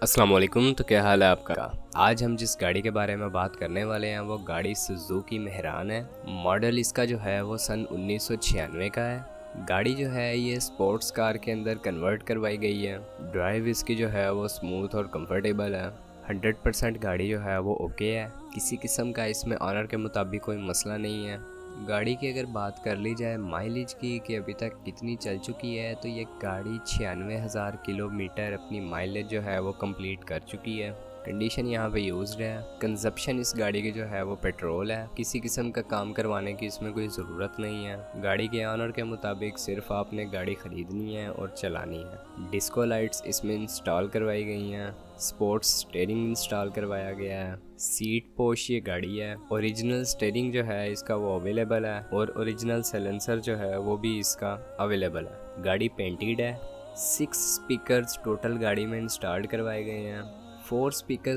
अस्सलाम वालेकुम। तो क्या हाल है आपका। आज हम जिस गाड़ी के बारे में बात करने वाले हैं वो गाड़ी सुजुकी मेहरान है। मॉडल इसका जो है वो सन 1996 का है। गाड़ी जो है ये स्पोर्ट्स कार के अंदर कन्वर्ट करवाई गई है। ड्राइव इसकी जो है वो स्मूथ और कंफर्टेबल है। 100% गाड़ी जो है वो ओके है। किसी किस्म का इसमें ऑनर के मुताबिक कोई मसला नहीं है। गाड़ी की अगर बात कर ली जाए माइलेज की कि अभी तक कितनी चल चुकी है, तो ये गाड़ी 96,000 किलोमीटर अपनी माइलेज जो है वो कंप्लीट कर चुकी है। कंडीशन यहाँ पे यूज्ड है। कंजप्शन इस गाड़ी की जो है वो पेट्रोल है। किसी किस्म का काम करवाने की इसमें कोई ज़रूरत नहीं है। गाड़ी के ऑनर के मुताबिक सिर्फ आपने गाड़ी ख़रीदनी है और चलानी है। डिस्को लाइट्स इसमें इंस्टॉल करवाई गई हैं। स्पोर्ट्स स्टीयरिंग इंस्टॉल करवाया गया है। सीट पोश ये गाड़ी है। ओरिजिनल स्टीयरिंग जो है इसका वो अवेलेबल है और ओरिजिनल साइलेंसर जो है वो भी इसका अवेलेबल है। गाड़ी पेंटेड है। 6 स्पीकर्स टोटल गाड़ी में इंस्टॉल करवाए गए हैं। 4 स्पीकर